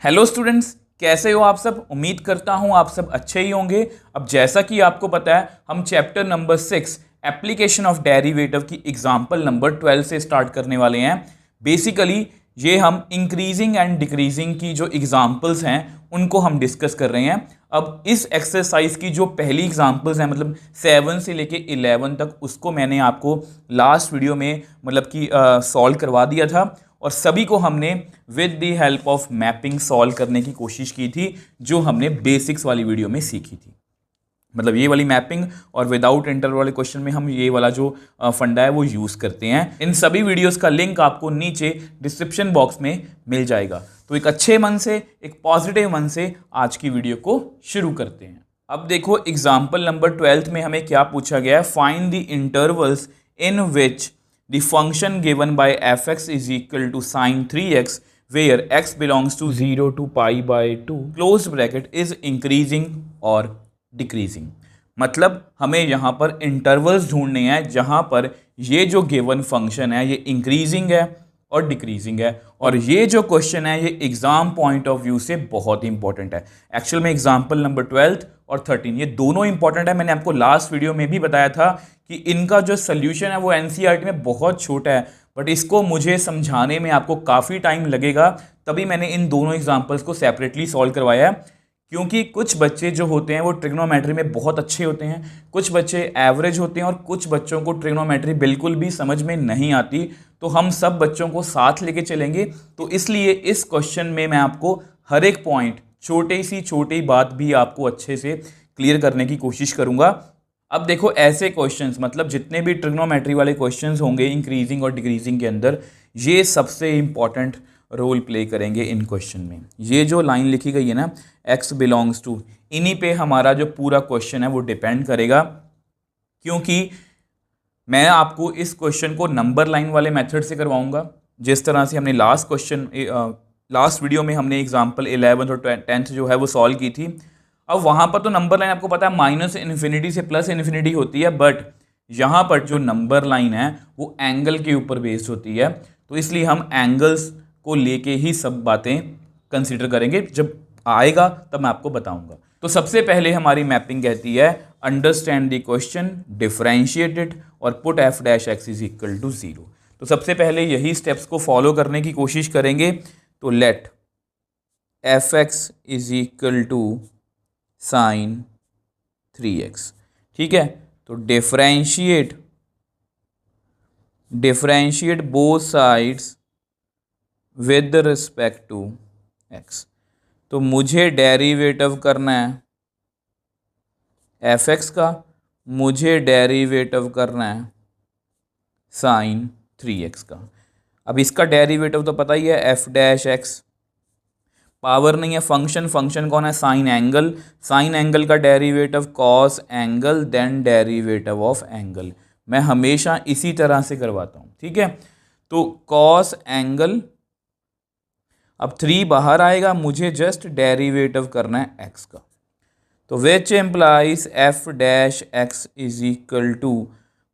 Hello students, कैसे हो आप सब। उम्मीद करता हूं आप सब अच्छे ही होंगे। अब जैसा कि आपको पता है, हम chapter number 6 application of derivative की एग्जांपल नंबर 12 से स्टार्ट करने वाले हैं। बेसिकली ये हम इंक्रीजिंग एंड डिक्रीजिंग की जो एग्जांपल्स हैं उनको हम डिस्कस कर रहे हैं। अब इस एक्सरसाइज की जो पहली एग्जांपल्स हैं, मतलब 7 से लेके 11 तक, उसको मैंने आपको लास्ट वीडियो में मतलब कि सॉल्व करवा दिया था और सभी को हमने with the help of mapping solve करने की कोशिश की थी, जो हमने बेसिक्स वाली वीडियो में सीखी थी। मतलब ये वाली मैपिंग और विदाउट इंटरवल वाले क्वेश्चन में हम ये वाला जो फंडा है वो यूज़ करते हैं। इन सभी वीडियोस का लिंक आपको नीचे डिस्क्रिप्शन बॉक्स में मिल जाएगा। तो एक अच्छे मन से, एक पॉजिटिव मन से आज की वीडियो को शुरू करते हैं। अब देखो, एग्जाम्पल नंबर 12 में हमें क्या पूछा गया है। Find the intervals in which the function given by fx is equal to sin 3x where x belongs to 0 to pi by 2 closed bracket is increasing or decreasing। मतलब हमें यहाँ पर इंटरवल्स ढूंढने हैं जहाँ पर ये जो गिवन फंक्शन है ये इंक्रीजिंग है और डिक्रीजिंग है। और ये जो क्वेश्चन है ये एग्जाम पॉइंट ऑफ व्यू से बहुत ही इंपॉर्टेंट है। एक्चुअल में एग्जाम्पल नंबर 12 और 13 ये दोनों इंपॉर्टेंट है। मैंने आपको लास्ट वीडियो में भी बताया था कि इनका जो सोल्यूशन है वो एनसीईआरटी में बहुत छोटा है, बट इसको मुझे समझाने में आपको काफ़ी टाइम लगेगा, तभी मैंने इन दोनों एग्जाम्पल्स को सेपरेटली सॉल्व करवाया है। क्योंकि कुछ बच्चे जो होते हैं वो ट्रिग्नोमेट्री में बहुत अच्छे होते हैं, कुछ बच्चे एवरेज होते हैं और कुछ बच्चों को ट्रिग्नोमेट्री बिल्कुल भी समझ में नहीं आती। तो हम सब बच्चों को साथ लेके चलेंगे। तो इसलिए इस क्वेश्चन में मैं आपको हर एक पॉइंट, छोटी बात भी आपको अच्छे से क्लियर करने की कोशिश करूंगा। अब देखो, ऐसे क्वेश्चंस, मतलब जितने भी ट्रिग्नोमेट्री वाले क्वेश्चंस होंगे इंक्रीजिंग और डिक्रीजिंग के अंदर, ये सबसे इंपॉर्टेंट रोल प्ले करेंगे इन क्वेश्चन में। ये जो लाइन लिखी गई है ना, x बिलोंग्स टू, इन्हीं पे हमारा जो पूरा क्वेश्चन है वो डिपेंड करेगा। क्योंकि मैं आपको इस क्वेश्चन को नंबर लाइन वाले मेथड से करवाऊंगा, जिस तरह से हमने लास्ट वीडियो में हमने एग्जाम्पल 11 और 10 जो है वो सॉल्व की थी। अब वहाँ पर तो नंबर लाइन आपको पता है माइनस इन्फिनिटी से प्लस इन्फिनिटी होती है, बट यहाँ पर जो नंबर लाइन है वो एंगल के ऊपर बेस्ड होती है। तो इसलिए हम एंगल्स को लेके ही सब बातें कंसीडर करेंगे। जब आएगा तब मैं आपको बताऊंगा। तो सबसे पहले हमारी मैपिंग कहती है understand the question, differentiate it और put F dash x is equal to 0। तो सबसे पहले यही स्टेप्स को फॉलो करने की कोशिश करेंगे। तो let f x is equal to sine 3x, ठीक है। तो differentiate both sides with respect to x। तो मुझे डेरिवेटिव करना है एफ एक्स का, मुझे डेरिवेटिव करना है साइन 3x का। अब इसका डेरिवेटिव तो पता ही है, एफ डैश एक्स, पावर नहीं है, फंक्शन कौन है, साइन एंगल। साइन एंगल का derivative cos angle, then derivative of angle. मैं हमेशा इसी तरह से करवाता हूँ, ठीक है। तो कॉस एंगल, अब 3 बाहर आएगा, मुझे जस्ट डेरिवेटिव करना है x का। तो which implies f dash x is equal to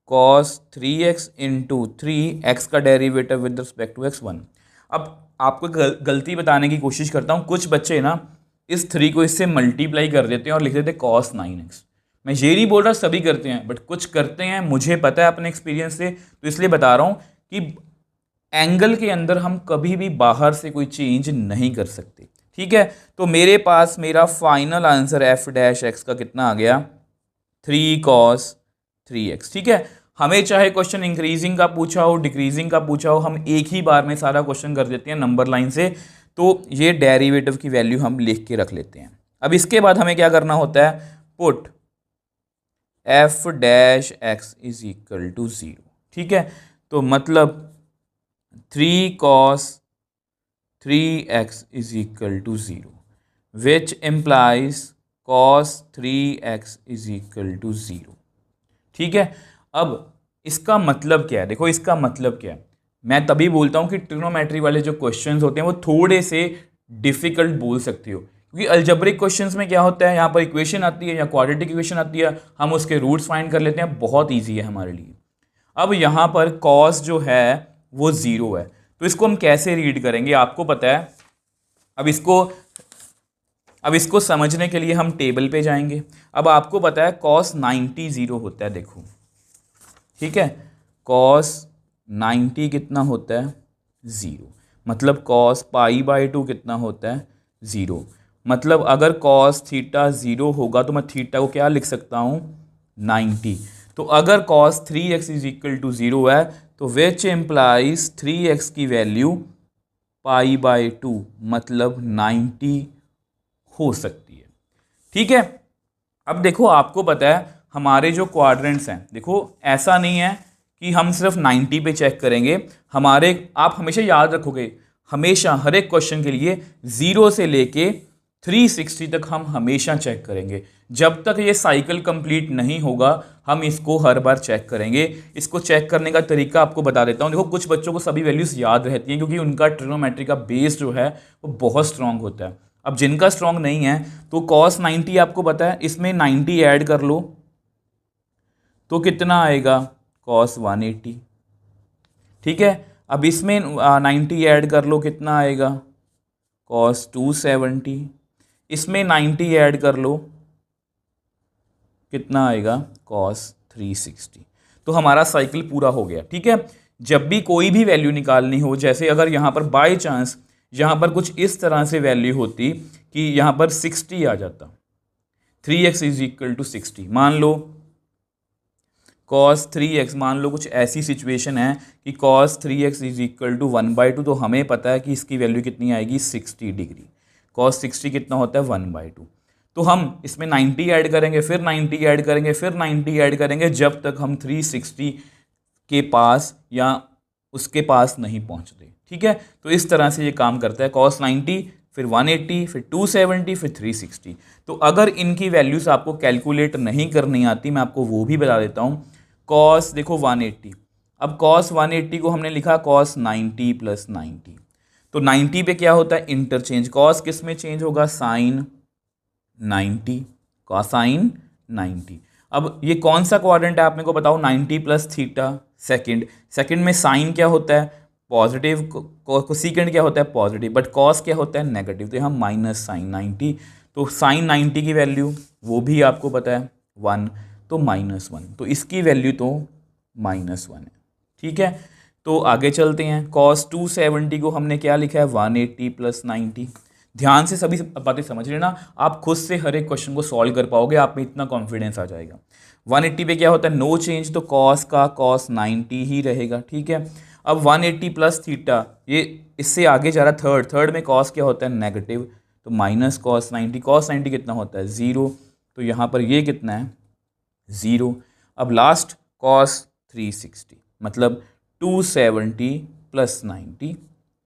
cos 3x into 3x का derivative with respect to x 1। अब आपको गलती बताने की कोशिश करता हूँ। कुछ बच्चे ना इस 3 को इससे मल्टीप्लाई कर देते हैं और लिख देते हैं कॉस 9x। मैं ये नहीं बोल रहा सभी करते हैं, बट कुछ करते हैं, मुझे पता है अपने एक्सपीरियंस से, तो इसलिए बता रहा हूँ कि एंगल के अंदर हम कभी भी बाहर से कोई चेंज नहीं कर सकते, ठीक है। तो मेरे पास मेरा final answer F dash x का कितना आ गया, 3 cos 3x, ठीक है। हमें चाहे क्वेश्चन इंक्रीजिंग का पूछा हो, डिक्रीजिंग का पूछा हो, हम एक ही बार में सारा क्वेश्चन कर देते हैं नंबर लाइन से। तो ये डेरिवेटिव की वैल्यू हम लिख के रख लेते हैं। अब इसके बाद हमें क्या करना होता है, put F dash x is equal to 0, ठीक है। तो मतलब 3 cos 3x is equal to 0, which implies cos 3x is equal to 0, ठीक है। अब इसका मतलब क्या है, देखो इसका मतलब क्या है। मैं तभी बोलता हूं कि ट्रिग्नोमेट्री वाले जो क्वेश्चंस होते हैं वो थोड़े से डिफिकल्ट बोल सकते हो, क्योंकि अलजेब्रिक क्वेश्चंस में क्या होता है, यहाँ पर इक्वेशन आती है या क्वाड्रेटिक इक्वेशन आती है, हम उसके रूट्स फाइंड कर लेते हैं, बहुत ईजी है हमारे लिए। अब यहाँ पर कॉस जो है वो 0 है, तो इसको हम कैसे रीड करेंगे, आपको पता है अब इसको समझने के लिए हम टेबल पे जाएंगे। अब आपको पता है cos 90 जीरो होता है, देखो ठीक है, cos 90 कितना होता है ज़ीरो, मतलब cos पाई बाई टू कितना होता है ज़ीरो। मतलब अगर cos थीटा ज़ीरो होगा तो मैं थीटा को क्या लिख सकता हूँ 90। तो अगर cos 3x is equal to zero है तो विच इम्प्लाइज 3x की वैल्यू पाई बाई टू मतलब 90 हो सकती है। ठीक है, अब देखो आपको पता है हमारे जो क्वाड्रेंट्स हैं, देखो ऐसा नहीं है कि हम सिर्फ 90 पे चेक करेंगे। हमारे आप हमेशा याद रखोगे, हमेशा हर एक क्वेश्चन के लिए 0 से लेके 360 तक हम हमेशा चेक करेंगे। जब तक ये साइकिल कंप्लीट नहीं होगा हम इसको हर बार चेक करेंगे। इसको चेक करने का तरीका आपको बता देता हूँ। देखो कुछ बच्चों को सभी वैल्यूज याद रहती हैं क्योंकि उनका ट्रिग्नोमेट्री का बेस जो है वो बहुत स्ट्रांग होता है। अब जिनका स्ट्रांग नहीं है तो cos 90 आपको पता है, इसमें 90 ऐड कर लो तो कितना आएगा cos 180। ठीक है, अब इसमें 90 ऐड कर लो कितना आएगा cos 270। इसमें 90 ऐड कर लो कितना आएगा cos 360। तो हमारा साइकिल पूरा हो गया। ठीक है, जब भी कोई भी वैल्यू निकालनी हो, जैसे अगर यहाँ पर बाय चांस यहाँ पर कुछ इस तरह से वैल्यू होती कि यहाँ पर 60 आ जाता, 3x इज इक्वल टू 60, मान लो cos 3x, मान लो कुछ ऐसी सिचुएशन है कि cos 3x is equal to 1/2, तो हमें पता है कि इसकी वैल्यू कितनी आएगी 60 डिग्री। cos 60 कितना होता है 1/2। तो हम इसमें 90 ऐड करेंगे, फिर 90 ऐड करेंगे, फिर 90 ऐड करेंगे जब तक हम 360 के पास या उसके पास नहीं पहुंचते। ठीक है, तो इस तरह से ये काम करता है, cos 90 फिर 180 फिर 270 फिर 360। तो अगर इनकी वैल्यूज आपको कैलकुलेट नहीं करनी आती मैं आपको वो भी बता देता हूँ। cos देखो 180, अब cos 180 को हमने लिखा cos 90 प्लस 90, तो 90 पे क्या होता है इंटरचेंज, cos किस में चेंज होगा sin 90, cosine 90। अब ये कौन सा क्वाड्रेंट है आप मेरे को बताओ, 90 प्लस थीटा सेकंड, सेकंड में साइन क्या होता है पॉजिटिव, कोसेकेंड क्या होता है पॉजिटिव, बट कॉस क्या होता है नेगेटिव, तो यहाँ माइनस साइन 90। तो साइन 90 की वैल्यू वो भी आपको पता है 1, तो -1, तो इसकी वैल्यू तो -1 है। ठीक है, तो आगे चलते हैं। cos 270 को हमने क्या लिखा है 180 प्लस 90। ध्यान से सभी बातें समझ लेना, आप खुद से हर एक क्वेश्चन को सॉल्व कर पाओगे, आप में इतना कॉन्फिडेंस आ जाएगा। 180 पे क्या होता है नो चेंज, तो cos का cos 90 ही रहेगा। ठीक है, अब 180 प्लस थीटा, ये इससे आगे जा रहा है थर्ड में cos क्या होता है नेगेटिव, तो माइनस cos 90, cos 90 कितना होता है 0, तो यहाँ पर ये कितना है 0। अब लास्ट cos 360 मतलब 270 प्लस 90।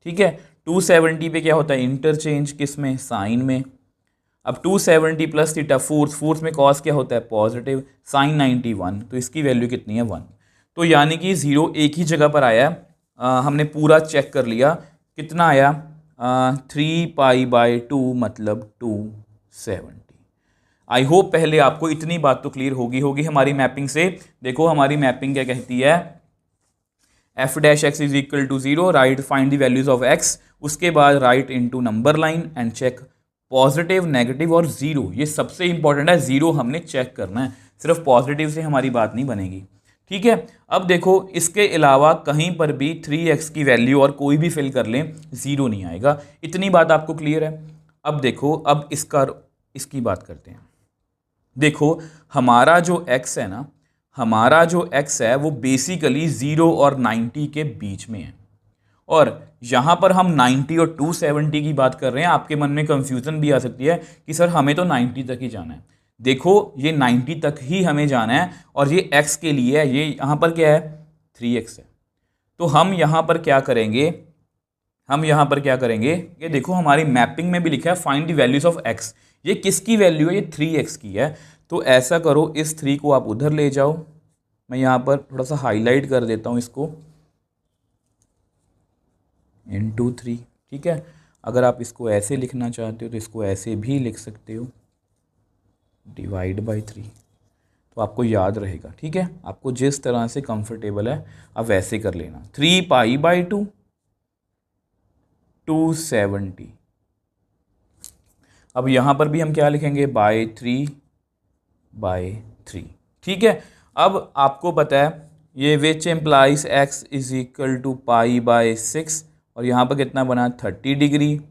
ठीक है, 270 पे क्या होता है इंटरचेंज किस में साइन में। अब 270 प्लस थीटा फोर्थ में cos क्या होता है पॉजिटिव, साइन 91, तो इसकी वैल्यू कितनी है 1। तो यानी कि 0 एक ही जगह पर आया है। हमने पूरा चेक कर लिया कितना आया 3π/2 मतलब 270। आई होप पहले आपको इतनी बात तो क्लियर होगी हमारी मैपिंग से। देखो हमारी मैपिंग क्या कहती है, f' is equal to 0, right find the values of x, उसके बाद right into number line and check positive negative और 0। ये सबसे इंपॉर्टेंट है, 0 हमने चेक करना है, सिर्फ पॉजिटिव से हमारी बात नहीं बनेगी। ठीक है, अब देखो इसके अलावा कहीं पर भी 3x की वैल्यू और कोई भी फिल कर लें 0 नहीं आएगा, इतनी बात आपको क्लियर है। अब देखो अब इसकी बात करते हैं। देखो हमारा जो x है ना, हमारा जो x है वो बेसिकली 0 और 90 के बीच में है, और यहाँ पर हम 90 और 270 की बात कर रहे हैं। आपके मन में कंफ्यूजन भी आ सकती है कि सर हमें तो 90 तक ही जाना है। देखो ये 90 तक ही हमें जाना है और ये x के लिए है, ये यहाँ पर क्या है 3x है। तो हम यहाँ पर क्या करेंगे, ये देखो हमारी मैपिंग में भी लिखा है find the values of x, ये किसकी वैल्यू है, ये 3x की है। तो ऐसा करो इस 3 को आप उधर ले जाओ, मैं यहाँ पर थोड़ा सा हाईलाइट कर देता हूँ इसको, into 3। ठीक है, अगर आप इसको ऐसे लिखना चाहते हो तो इसको ऐसे भी लिख सकते हो, डिवाइड बाई 3, तो आपको याद रहेगा। ठीक है, आपको जिस तरह से कंफर्टेबल है आप वैसे कर लेना। 3π/2 270 अब यहाँ पर भी हम क्या लिखेंगे, बाय 3/3। ठीक है, अब आपको पता है ये which implies x is equal to π/6, और यहाँ पर कितना बना 30 डिग्री,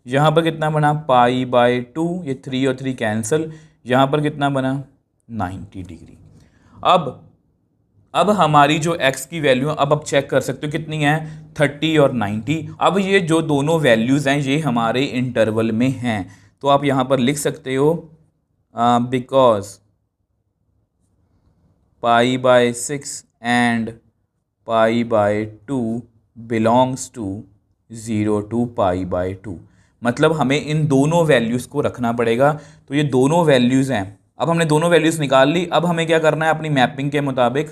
यहाँ पर कितना बना π/2, ये 3 और 3 कैंसिल, यहाँ पर कितना बना 90 डिग्री। अब हमारी जो x की वैल्यू अब आप चेक कर सकते हो कितनी है, 30 और 90। अब ये जो दोनों वैल्यूज़ हैं ये हमारे इंटरवल में हैं, तो आप यहाँ पर लिख सकते हो because π/6 and π/2 belongs to 0 to π/2। मतलब हमें इन दोनों वैल्यूज़ को रखना पड़ेगा। तो ये दोनों वैल्यूज़ हैं, अब हमने दोनों वैल्यूज़ निकाल ली। अब हमें क्या करना है, अपनी मैपिंग के मुताबिक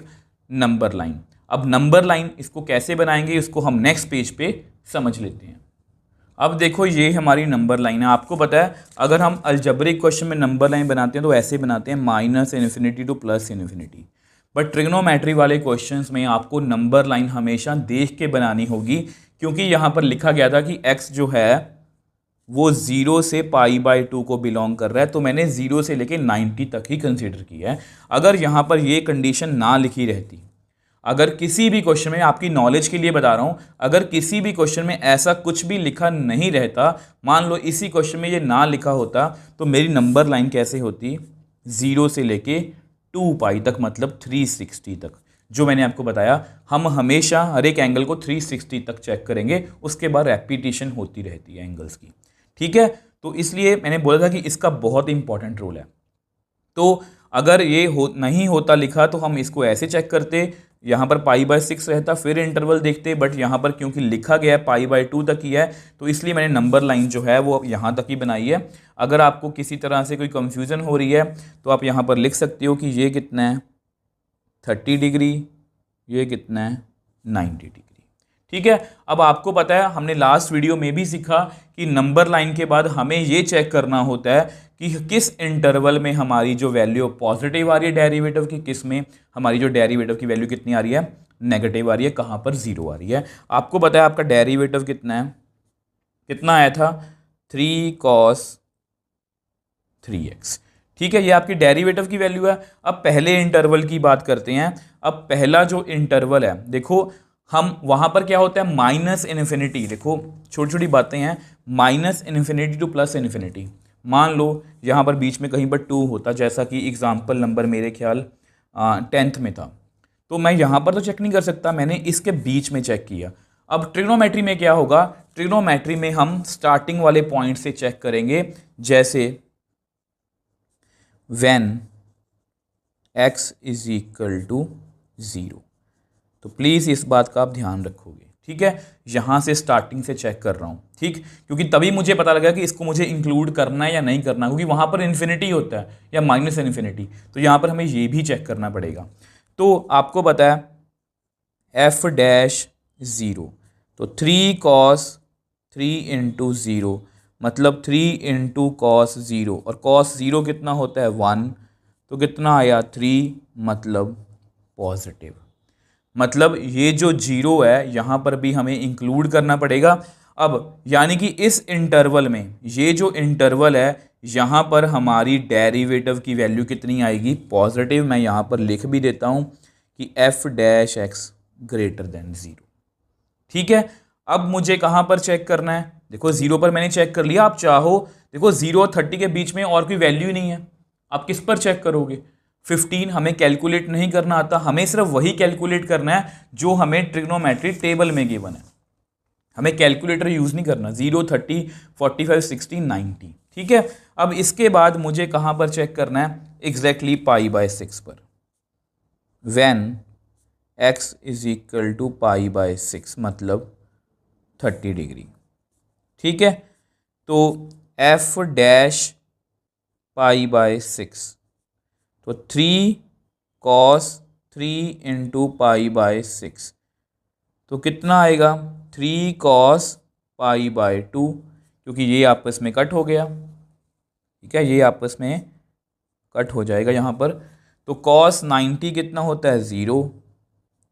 नंबर लाइन। अब नंबर लाइन इसको कैसे बनाएंगे, इसको हम नेक्स्ट पेज पे समझ लेते हैं। अब देखो ये हमारी नंबर लाइन है। आपको पता है अगर हम अलजेब्रिक क्वेश्चन में नंबर लाइन बनाते हैं तो ऐसे बनाते हैं -∞ to +∞। बट ट्रिग्नोमेट्री वाले क्वेश्चंस में आपको नंबर लाइन हमेशा देख के बनानी होगी, क्योंकि यहाँ पर लिखा गया था कि x जो है वो 0 से π/2 को बिलोंग कर रहा है, तो मैंने 0 से लेके 90 तक ही कंसीडर किया है। अगर यहाँ पर ये कंडीशन ना लिखी रहती, अगर किसी भी क्वेश्चन में, आपकी नॉलेज के लिए बता रहा हूँ, अगर किसी भी क्वेश्चन में ऐसा कुछ भी लिखा नहीं रहता, मान लो इसी क्वेश्चन में ये ना लिखा होता, तो मेरी नंबर लाइन कैसे होती, 0 से लेके 2π तक, मतलब 360 तक। जो मैंने आपको बताया, हम हमेशा हर एक एंगल को 360 तक चेक करेंगे, उसके बाद रेपिटेशन होती रहती है एंगल्स की। ठीक है, तो इसलिए मैंने बोला था कि इसका बहुत इंपॉर्टेंट रोल है। तो अगर ये नहीं होता लिखा तो हम इसको ऐसे चेक करते, यहाँ पर π/6 रहता, फिर इंटरवल देखते, बट यहाँ पर क्योंकि लिखा गया है π/2 तक ही है, तो इसलिए मैंने नंबर लाइन जो है वो यहाँ तक ही बनाई है। अगर आपको किसी तरह से कोई कंफ्यूजन हो रही है तो आप यहाँ पर लिख सकते हो कि ये कितना है 30 डिग्री, ये कितना है 90 डिग्री। ठीक है, अब आपको पता है हमने लास्ट वीडियो में भी सीखा कि नंबर लाइन के बाद हमें ये चेक करना होता है कि किस इंटरवल में हमारी जो वैल्यू पॉजिटिव आ रही है डेरिवेटिव की, किस में हमारी जो डेरिवेटिव की वैल्यू कितनी आ रही है, नेगेटिव आ रही है, कहाँ पर 0 आ रही है। आपको पता है आपका डेरिवेटिव कितना है, कितना आया था 3 cos 3x। ठीक है, ये आपकी डेरिवेटिव की वैल्यू है। अब पहले इंटरवल की बात करते हैं। अब पहला जो इंटरवल है, देखो हम वहाँ पर क्या होता है -∞। देखो छोटी छोटी बातें हैं, -∞ to +∞। मान लो यहाँ पर बीच में कहीं पर 2 होता, जैसा कि एग्जाम्पल नंबर मेरे ख्याल 10th में था, तो मैं यहाँ पर तो चेक नहीं कर सकता, मैंने इसके बीच में चेक किया। अब ट्रिग्नोमेट्री में क्या होगा, ट्रिग्नोमेट्री में हम स्टार्टिंग वाले पॉइंट से चेक करेंगे, जैसे when x is equal to 0। तो प्लीज़ इस बात का आप ध्यान रखोगे। ठीक है, यहाँ से स्टार्टिंग से चेक कर रहा हूँ, ठीक, क्योंकि तभी मुझे पता लगा कि इसको मुझे इंक्लूड करना है या नहीं करना, क्योंकि वहाँ पर इन्फिनिटी होता है या -∞, तो यहाँ पर हमें ये भी चेक करना पड़ेगा। तो आपको पता है f'(0), तो 3 cos 3 × 0, मतलब 3 × cos 0, और cos 0 कितना होता है 1, तो कितना आया 3, मतलब पॉजिटिव। मतलब ये जो 0 है यहाँ पर भी हमें इंक्लूड करना पड़ेगा। अब यानी कि इस इंटरवल में, ये जो इंटरवल है यहाँ पर हमारी डेरिवेटिव की वैल्यू कितनी आएगी, पॉजिटिव। मैं यहाँ पर लिख भी देता हूँ कि f'(x) ग्रेटर देन 0। ठीक है, अब मुझे कहाँ पर चेक करना है, देखो 0 पर मैंने चेक कर लिया। आप चाहो देखो 0 और 30 के बीच में और कोई वैल्यू ही नहीं है, आप किस पर चेक करोगे। 15 हमें कैलकुलेट नहीं करना आता, हमें सिर्फ वही कैलकुलेट करना है जो हमें ट्रिग्नोमेट्री टेबल में गिवन है, हमें कैलकुलेटर यूज नहीं करना। 0, 30, 45, 60, 90। ठीक है, अब इसके बाद मुझे कहाँ पर चेक करना है, एग्जैक्टली π/6 पर, when x is equal to π/6, मतलब 30 डिग्री। ठीक है, तो f'(π/6), तो 3 cos 3 × π/6, तो कितना आएगा 3 cos π/2, क्योंकि ये आपस में कट हो गया। ठीक है, ये आपस में कट हो जाएगा यहाँ पर। तो cos 90 कितना होता है 0,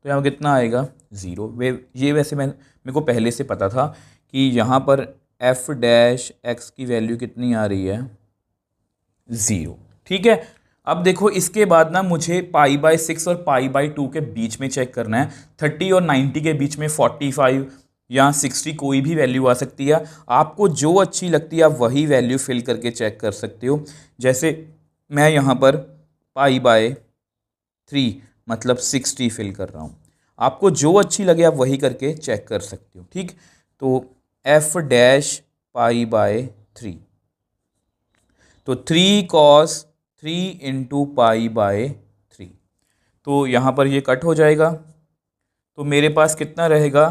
तो यहाँ कितना आएगा 0। ये वैसे मेरे को पहले से पता था कि यहाँ पर एफ डैश एक्स की वैल्यू कितनी आ रही है, 0। ठीक है, अब देखो इसके बाद ना मुझे π/6 और π/2 के बीच में चेक करना है। 30 और 90 के बीच में 45 या 60 कोई भी वैल्यू आ सकती है। आपको जो अच्छी लगती है आप वही वैल्यू फिल करके चेक कर सकते हो। जैसे मैं यहाँ पर π/3 मतलब 60 फिल कर रहा हूँ। आपको जो अच्छी लगे आप वही करके चेक कर सकते हो। ठीक, तो एफ डैश π/3, तो 3 cos 3 इंटू π/3, तो यहाँ पर ये कट हो जाएगा। तो मेरे पास कितना रहेगा,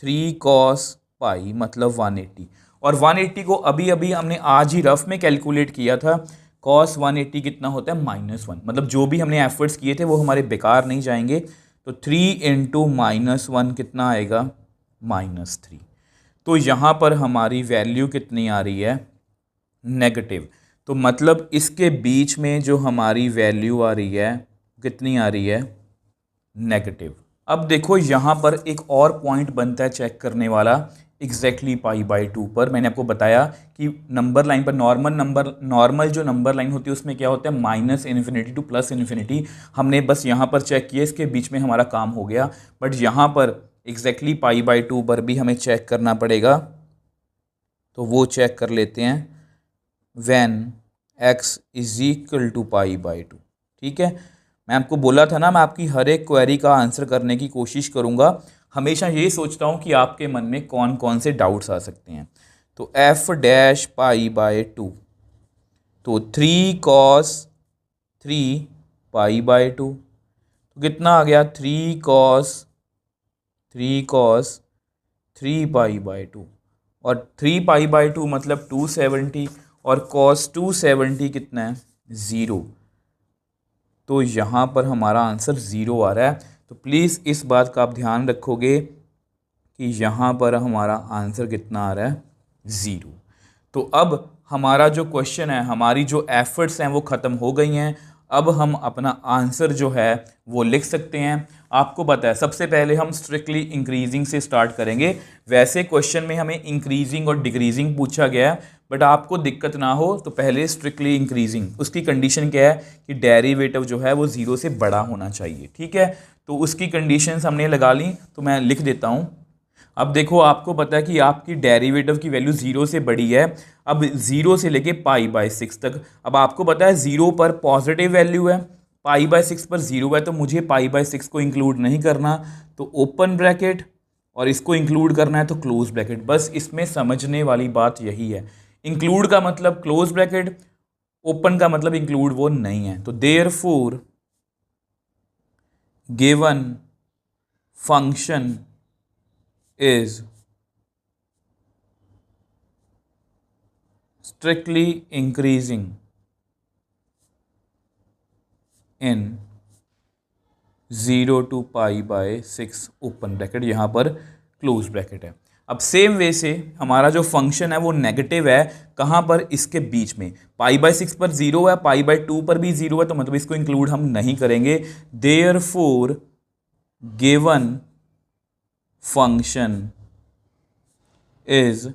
3 cos पाई मतलब 180। और 180 को अभी अभी हमने आज ही रफ में कैलकुलेट किया था। cos 180 कितना होता है, -1। मतलब जो भी हमने एफर्ट्स किए थे वो हमारे बेकार नहीं जाएंगे। तो 3 इंटू -1 कितना आएगा, -3। तो यहाँ पर हमारी वैल्यू कितनी आ रही है, नेगेटिव। तो मतलब इसके बीच में जो हमारी वैल्यू आ रही है कितनी आ रही है, नेगेटिव। अब देखो यहाँ पर एक और पॉइंट बनता है चेक करने वाला, एग्जैक्टली π/2 पर। मैंने आपको बताया कि नंबर लाइन पर नॉर्मल जो नंबर लाइन होती है उसमें क्या होता है, -∞ टू +∞। हमने बस यहाँ पर चेक किया, इसके बीच में हमारा काम हो गया। बट यहाँ पर एग्जैक्टली π/2 पर भी हमें चेक करना पड़ेगा। तो वो चेक कर लेते हैं, व्हेन x = π/2। ठीक है, मैं आपको बोला था ना मैं आपकी हर एक क्वेरी का आंसर करने की कोशिश करूँगा। हमेशा ये सोचता हूँ कि आपके मन में कौन कौन से डाउट्स आ सकते हैं। तो एफ डैश π/2, तो 3 cos 3 π/2, तो कितना आ गया, 3 cos 3 π/2। और 3 π/2 मतलब 270, और cos 270 कितना है, 0। तो यहाँ पर हमारा आंसर 0 आ रहा है। तो प्लीज़ इस बात का आप ध्यान रखोगे कि यहाँ पर हमारा आंसर कितना आ रहा है, 0। तो अब हमारा जो क्वेश्चन है, हमारी जो एफर्ट्स हैं वो ख़त्म हो गई हैं। अब हम अपना आंसर जो है वो लिख सकते हैं। आपको पता है सबसे पहले हम स्ट्रिक्टली इंक्रीजिंग से स्टार्ट करेंगे। वैसे क्वेश्चन में हमें इंक्रीजिंग और डिक्रीजिंग पूछा गया है, बट आपको दिक्कत ना हो तो पहले स्ट्रिक्टली इंक्रीजिंग। उसकी कंडीशन क्या है कि डेरिवेटिव जो है वो 0 से बड़ा होना चाहिए। ठीक है, तो उसकी कंडीशंस हमने लगा ली, तो मैं लिख देता हूँ। अब देखो आपको पता है कि आपकी डेरिवेटिव की वैल्यू 0 से बड़ी है। अब 0 से लेके π/6 तक। अब आपको पता है 0 पर पॉजिटिव वैल्यू है, π/6 पर 0 है, तो मुझे π/6 को इंक्लूड नहीं करना, तो ओपन ब्रैकेट, और इसको इंक्लूड करना है तो क्लोज ब्रैकेट। बस इसमें समझने वाली बात यही है। इंक्लूड का मतलब क्लोज ब्रैकेट, ओपन का मतलब इंक्लूड वो नहीं है। तो therefore given function is strictly increasing in 0 to π/6 open bracket, यहाँ पर क्लोज ब्रैकेट है। अब सेम वे से हमारा जो फंक्शन है वो नेगेटिव है, कहाँ पर, इसके बीच में। π/6 पर 0 है, π/2 पर भी 0 है, तो मतलब इसको इंक्लूड हम नहीं करेंगे। Therefore given function is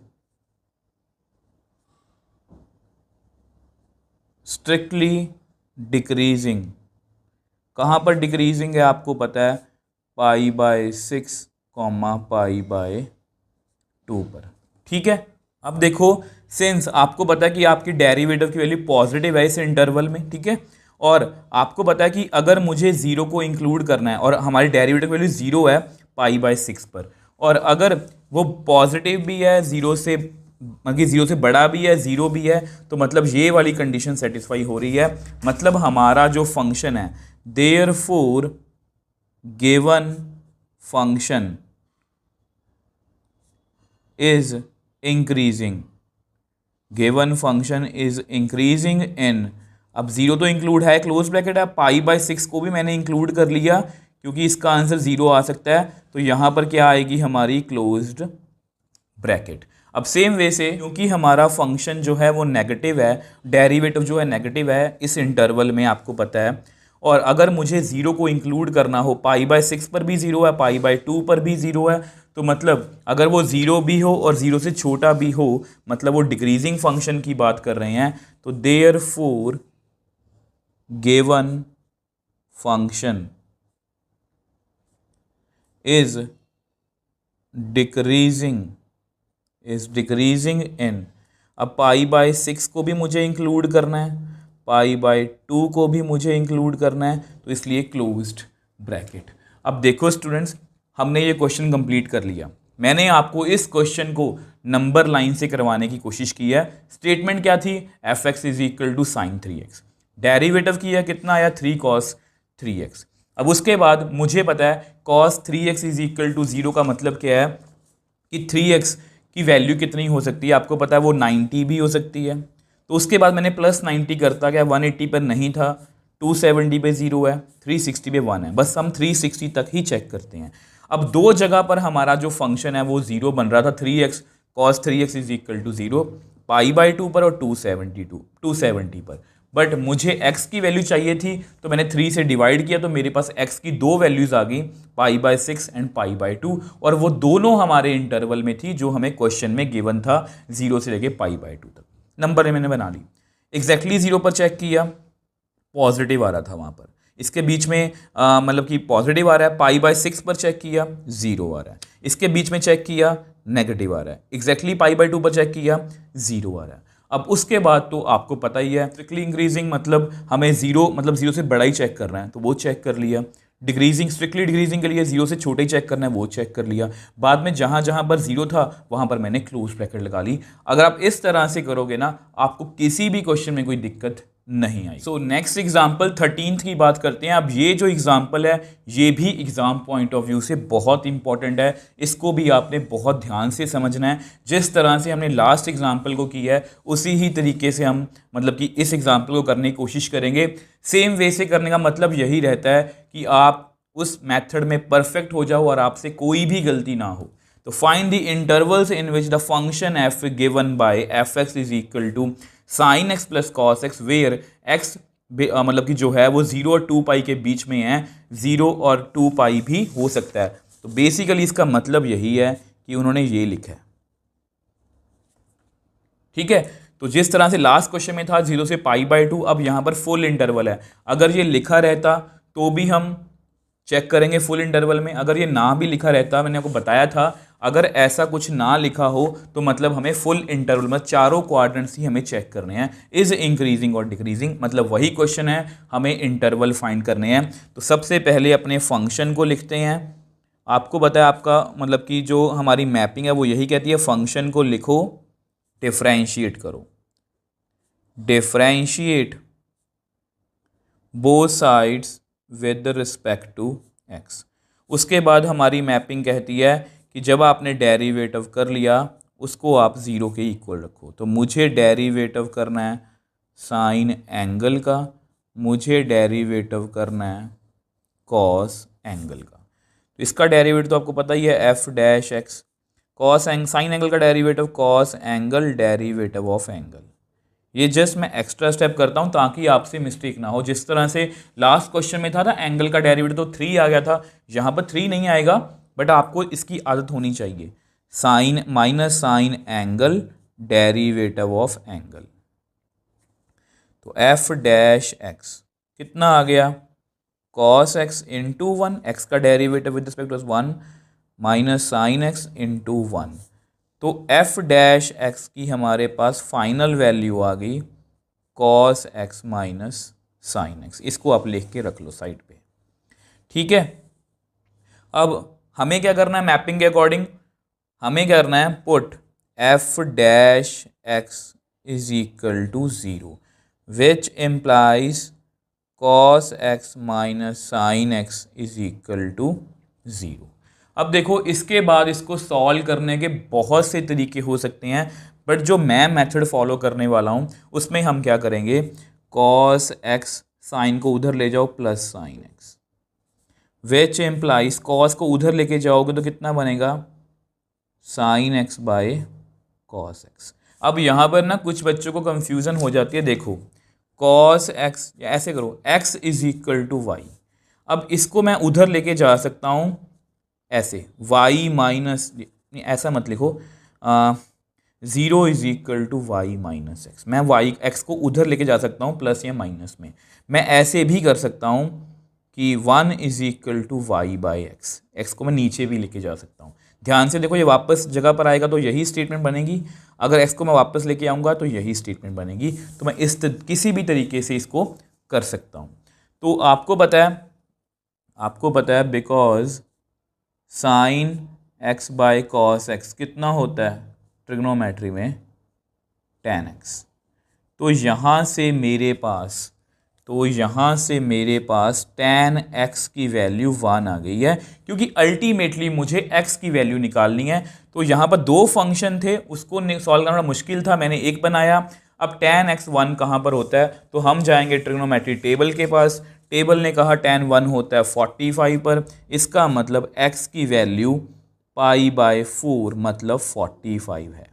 strictly decreasing. कहाँ पर डिक्रीजिंग है आपको पता है, π/6, π/2 पर। ठीक है, अब देखो सिंस आपको पता है कि आपकी डेरिवेटिव की वैल्यू पॉजिटिव है इस इंटरवल में, ठीक है, और आपको पता है कि अगर मुझे 0 को इंक्लूड करना है और हमारी डेरिवेटिव वैल्यू 0 है π/6 पर, और अगर वो पॉजिटिव भी है 0 से, मतलब 0 से बड़ा भी है, 0 भी है, तो मतलब ये वाली कंडीशन सेटिस्फाई हो रही है। मतलब हमारा जो फंक्शन है, therefore given function is increasing, given function is increasing in, अब 0 तो इंक्लूड है, क्लोज ब्रैकेट है, π/6 को भी मैंने इंक्लूड कर लिया क्योंकि इसका आंसर 0 आ सकता है, तो यहाँ पर क्या आएगी हमारी क्लोज्ड ब्रैकेट। अब सेम वे से क्योंकि हमारा फंक्शन जो है वो नेगेटिव है, डेरिवेटिव जो है नेगेटिव है इस इंटरवल में, आपको पता है, और अगर मुझे 0 को इंक्लूड करना हो, π/6 पर भी 0 है, π/2 पर भी 0 है, तो मतलब अगर वो 0 भी हो और 0 से छोटा भी हो, मतलब वो डिक्रीजिंग फंक्शन की बात कर रहे हैं, तो therefore given function is decreasing इन, अब π/6 को भी मुझे इंक्लूड करना है, π/2 को भी मुझे इंक्लूड करना है, तो इसलिए क्लोज्ड ब्रैकेट। अब देखो स्टूडेंट्स, हमने ये क्वेश्चन कंप्लीट कर लिया। मैंने आपको इस क्वेश्चन को नंबर लाइन से करवाने की कोशिश की है। स्टेटमेंट क्या थी? f(x) is equal to sine 3x। Derivative किया, कितना आया? 3 cos 3x। अब उसके बाद मुझे पता है cos 3x is equal to 0 का मतलब क्या है कि 3x की वैल्यू कितनी हो सकती है? आपको पता है वो 90 भी हो सकती है। तो उसके बाद मैंने प्लस 90 करता गया, 180 पर नहीं था, 270 पे 0 है, 360 पे 1 है, बस हम 360 तक ही चेक करते हैं। अब दो जगह पर हमारा जो फंक्शन है वो 0 बन रहा था, 3x cos 3x is equal to 0, π/2 पर और 270 पर। बट मुझे x की वैल्यू चाहिए थी, तो मैंने 3 से डिवाइड किया, तो मेरे पास x की दो वैल्यूज आ गई, π/6 एंड π/2, और वो दोनों हमारे इंटरवल में थी जो हमें क्वेश्चन में गिवन था, 0 से लेके π/2 तक। नंबर मैंने बना ली, एग्जैक्टली 0 पर चेक किया, पॉजिटिव आ रहा था वहाँ पर। इसके बीच में मतलब कि पॉजिटिव आ रहा है, π/6 पर चेक किया, 0 आ रहा है। इसके बीच में चेक किया, नेगेटिव आ रहा है। एग्जैक्टली π/2 पर चेक किया, 0 आ रहा है। अब उसके बाद तो आपको पता ही है, स्ट्रिक्टली इंक्रीजिंग मतलब हमें 0 से बड़ा ही चेक करना है, तो वो चेक कर लिया। डिक्रीजिंग, स्ट्रिक्टली डिक्रीजिंग के लिए 0 से छोटे ही चेक करना है, वो चेक कर लिया। बाद में जहाँ जहाँ पर 0 था वहाँ पर मैंने क्लोज ब्रैकेट लगा ली। अगर आप इस तरह से करोगे ना, आपको किसी भी क्वेश्चन में कोई दिक्कत नहीं आई। सो नेक्स्ट एग्जाम्पल 13th की बात करते हैं। अब ये जो एग्जाम्पल है ये भी एग्जाम पॉइंट ऑफ व्यू से बहुत इंपॉर्टेंट है, इसको भी आपने बहुत ध्यान से समझना है। जिस तरह से हमने लास्ट एग्जाम्पल को किया है उसी ही तरीके से हम मतलब कि इस एग्जाम्पल को करने की कोशिश करेंगे। सेम वे से करने का मतलब यही रहता है कि आप उस मेथड में परफेक्ट हो जाओ और आपसे कोई भी गलती ना हो। तो find the intervals in which the function f given by f(x) is equal to sine x plus cos x, where x मतलब कि जो है वो 0 और 2π के बीच में है, 0 और 2π भी हो सकता है। तो बेसिकली इसका मतलब यही है कि उन्होंने ये लिखा है, ठीक है। तो जिस तरह से लास्ट क्वेश्चन में था 0 से π/2, अब यहाँ पर फुल इंटरवल है। अगर ये लिखा रहता तो भी हम चेक करेंगे फुल इंटरवल में, अगर ये ना भी लिखा रहता, मैंने आपको बताया था अगर ऐसा कुछ ना लिखा हो तो मतलब हमें फुल इंटरवल में चारों क्वाड्रेंट्स ही हमें चेक करने हैं, इज इंक्रीजिंग और डिक्रीजिंग, मतलब वही क्वेश्चन है, हमें इंटरवल फाइंड करने हैं। तो सबसे पहले अपने फंक्शन को लिखते हैं। आपको बताया आपका मतलब कि जो हमारी मैपिंग है वो यही कहती है, फंक्शन को लिखो, डिफ्रेंशिएट करो, differentiate both sides with respect to x। उसके बाद हमारी मैपिंग कहती है कि जब आपने डेरिवेटिव कर लिया उसको आप 0 के इक्वल रखो। तो मुझे डेरिवेटिव करना है साइन एंगल का, मुझे डेरिवेटिव करना है कॉस एंगल का। तो इसका डेरिवेटिव तो आपको पता ही है, f'(x), कॉस साइन एंगल का derivative cos angle, derivative of angle. ये जस्ट मैं एक्स्ट्रा स्टेप करता हूं ताकि आपसे मिस्टेक ना हो। जिस तरह से लास्ट क्वेश्चन में था ना, एंगल का डेरिवेटिव तो 3 आ गया था, यहाँ पर 3 नहीं आएगा, बट आपको इसकी आदत होनी चाहिए, sine minus sine angle, derivative of angle. तो f'(x) कितना आ गया, cos x इंटू 1, x का derivative with respect to 1 minus sine x into 1। तो f'(x) की हमारे पास फाइनल वैल्यू आ गई cos x minus sine x। इसको आप लिख के रख लो साइड पे, ठीक है। अब हमें क्या करना है, मैपिंग के अकॉर्डिंग हमें क्या करना है, put f'(x) is equal to 0 which implies cos x minus sine x is equal to 0। अब देखो इसके बाद इसको सॉल्व करने के बहुत से तरीके हो सकते हैं, बट जो मैं मेथड फॉलो करने वाला हूं उसमें हम क्या करेंगे, cos x साइन को उधर ले जाओ plus sine x, which implies cos को उधर लेके जाओगे तो कितना बनेगा, sine x by cos x। अब यहाँ पर ना कुछ बच्चों को कंफ्यूजन हो जाती है। देखो कॉस एक्स, ऐसे करो x is equal to y. अब इसको मैं उधर लेके जा सकता हूँ ऐसे, y माइनस, ऐसा मत लिखो, 0 is equal to y minus x. मैं वाई एक्स को उधर लेके जा सकता हूँ प्लस या माइनस में। मैं ऐसे भी कर सकता हूँ कि 1 is equal to y by x, x को मैं नीचे भी लेके जा सकता हूँ। ध्यान से देखो, ये वापस जगह पर आएगा तो यही स्टेटमेंट बनेगी, अगर एक्स को मैं वापस लेके आऊँगा तो यही स्टेटमेंट बनेगी। तो मैं किसी भी तरीके से इसको कर सकता हूँ। तो आपको पता है because sine x by cos x कितना होता है ट्रिग्नोमेट्री में, tan x। तो यहाँ से मेरे पास tan x की वैल्यू 1 आ गई है, क्योंकि अल्टीमेटली मुझे x की वैल्यू निकालनी है। तो यहाँ पर दो फंक्शन थे, उसको सॉल्व करना मुश्किल था, मैंने एक बनाया। अब tan x 1 कहाँ पर होता है, तो हम जाएंगे ट्रिग्नोमेट्री टेबल के पास। टेबल ने कहा tan 1 होता है 45 पर, इसका मतलब x की वैल्यू π/4 मतलब 45 है।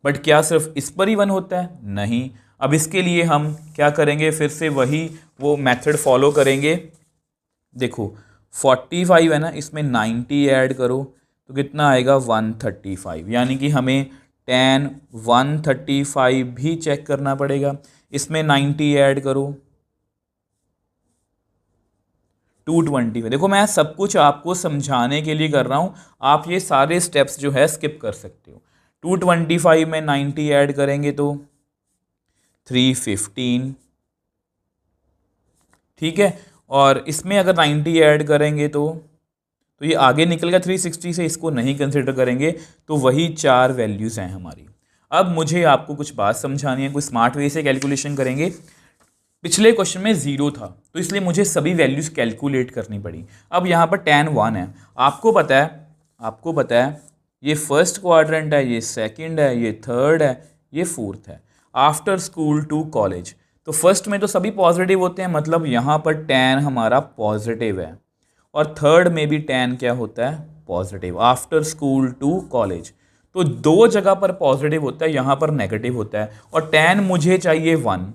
बट क्या सिर्फ इस पर ही 1 होता है? नहीं। अब इसके लिए हम क्या करेंगे, फिर से वही वो मेथड फॉलो करेंगे। देखो 45 है ना, इसमें 90 ऐड करो तो कितना आएगा 135, यानी कि हमें tan 135 भी चेक करना पड़ेगा। इसमें 90 ऐड करो 220। देखो मैं सब कुछ आपको समझाने के लिए कर रहा हूँ, आप ये सारे स्टेप्स जो है स्किप कर सकते हो। 225 में 90 ऐड करेंगे तो 315, ठीक है। और इसमें अगर 90 ऐड करेंगे तो ये आगे निकल गया 360 से, इसको नहीं कंसिडर करेंगे तो वही 4 वैल्यूज़ हैं हमारी। अब मुझे आपको कुछ बात समझानी है, कुछ स्मार्ट वे से कैलकुलेशन करेंगे। पिछले क्वेश्चन में 0 था तो इसलिए मुझे सभी वैल्यूज़ कैलकुलेट करनी पड़ी। अब यहाँ पर tan 1 है, आपको पता है ये फर्स्ट क्वाड्रेंट है, ये सेकंड है, ये थर्ड है, ये फोर्थ है। आफ्टर स्कूल टू कॉलेज, तो फर्स्ट में तो सभी पॉजिटिव होते हैं, मतलब यहाँ पर tan हमारा पॉजिटिव है, और थर्ड में भी tan क्या होता है positive. After school to college, तो दो जगह पर पॉजिटिव होता है, यहाँ पर नेगेटिव होता है, और tan मुझे चाहिए 1।